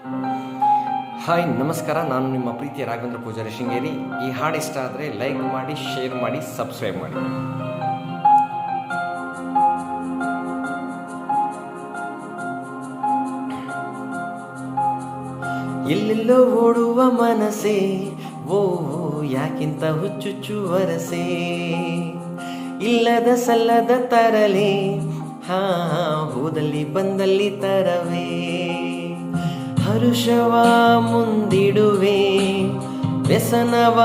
Hi ನಮಸ್ಕಾರ, ನಾನು ನಿಮ್ಮ ಪ್ರೀತಿಯ ರಾಘವೇಂದ್ರ ಪೂಜಾರಿ ಶೃಂಗೇರಿ. ಈ ಹಾಡು ಇಷ್ಟ ಆದರೆ ಲೈಕ್ ಮಾಡಿ, ಶೇರ್ ಮಾಡಿ, ಸಬ್ಸ್ಕ್ರೈಬ್ ಮಾಡಿ. ಎಲ್ಲೆಲ್ಲೋ ಓಡುವ ಮನಸ್ಸೇ, ಓ ಯಾಕಿಂತ ಹುಚ್ಚುಚ್ಚು ವರಸೆ, ಇಲ್ಲದ ಸಲ್ಲದ ತರಲೆ, ಹಾ ಹೋದಲ್ಲಿ ಬಂದಲ್ಲಿ ತರವೇ, ಹರುಷವ ಮುಂದಿಡುವೆ, ವ್ಯಸನವ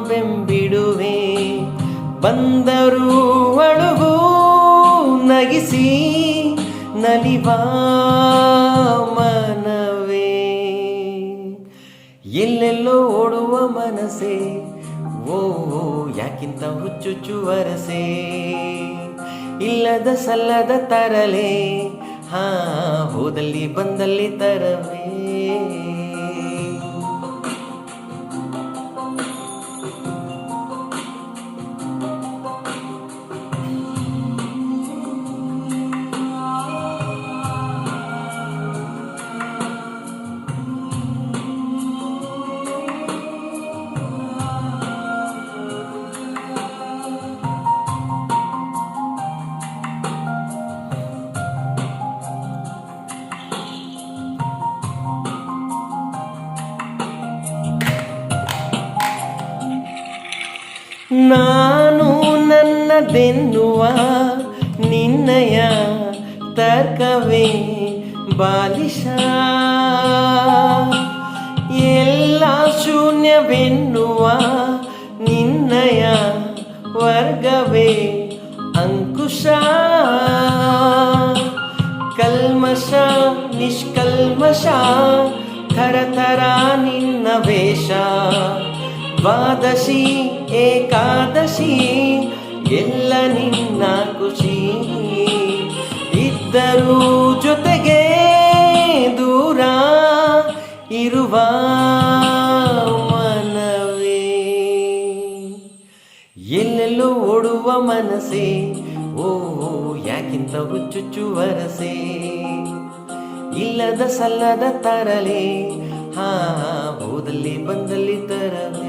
ಬೆಂಬಿಡುವೆ, ಬಂದರು ಅಳುವು ನಗಿಸಿ ನಲಿವಾ ಮನವೇ, ಎಲ್ಲೆಲ್ಲೋ ಓಡುವ ಮನಸ್ಸೇ, ಓ ಯಾಕಿಂತ ಹುಚ್ಚುಚ್ಚು ವರಸೆ, ಇಲ್ಲದ ಸಲ್ಲದ ತರಲೆ, ಹಾ ಹೋದಲ್ಲಿ ಬಂದಲ್ಲಿ ತರವೇ. ನಾನು ನನ್ನದೆನ್ನುವ ನಿನ್ನಯ ತರ್ಕವೇ ಬಾಲಿಶ, ಎಲ್ಲ ಶೂನ್ಯವೆನ್ನುವ ನಿನ್ನಯ ವರ್ಗವೇ ಅಂಕುಶ, ಕಲ್ಮಶ ನಿಷ್ಕಲ್ಮಶ ಥರಥರ ನಿನ್ನ ವೇಷ, ದ್ವಾದಶಿ ಏಕಾದಶಿ ಎಲ್ಲ ನಿನ್ನ ಖುಷಿ, ಇದ್ದರೂ ಜೊತೆಗೆ ದೂರ ಇರುವ ಮನವೇ, ಎಲ್ಲೆಲ್ಲೋ ಓಡುವ ಮನಸ್ಸೇ, ಓ ಯಾಕಿಂತ ಹುಚ್ಚುಚ್ಚು ವರಸೆ, ಇಲ್ಲದ ಸಲ್ಲದ ತರಲೆ, ಹಾ ಹೋದಲ್ಲಿ ಬಂದಲ್ಲಿ ತರವೇ.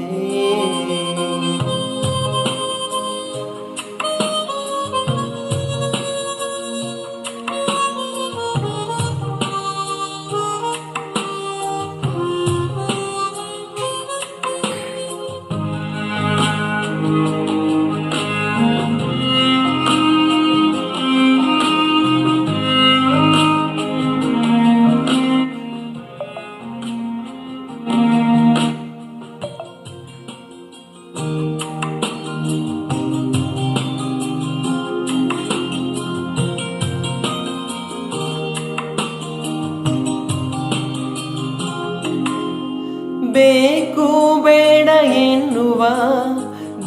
ಬೇಕು ಬೇಡ ಎನ್ನುವ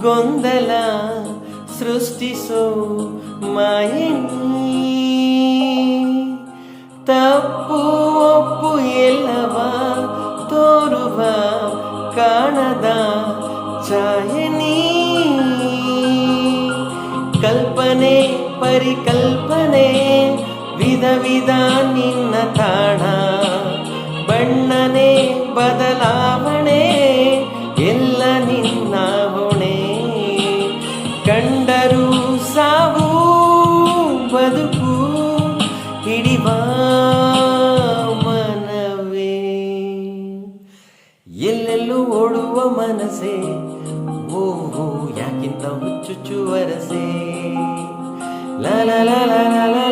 ಗೊಂದಲ ಸೃಷ್ಟಿಸೋ ಮಾಯನಿ, ತಪ್ಪು ಒಪ್ಪು ಎಲ್ಲವ ತೋರುವ ಕಾಣದ ಛಾಯನಿ, ಕಲ್ಪನೆ ಪರಿಕಲ್ಪನೆ ವಿಧ ವಿಧ ನಿನ್ನ ತಾಣ, ಬಣ್ಣನೆ ಬದಲಾವಣೆ ಎಲ್ಲ ನಿನ್ನ ಹೊಣೆ, ಕಂಡರೂ ಸಾವು ಬದುಕು ಹಿಡಿವ ಮನವೇ, ಎಲ್ಲೆಲ್ಲೂ ಓಡುವ ಮನಸ್ಸೇ, ಓ ಯಾಕಿಂತ ಹುಚ್ಚುಚ್ಚು ವರಸೆ, ಲ ಲ ಲ ಲ ಲ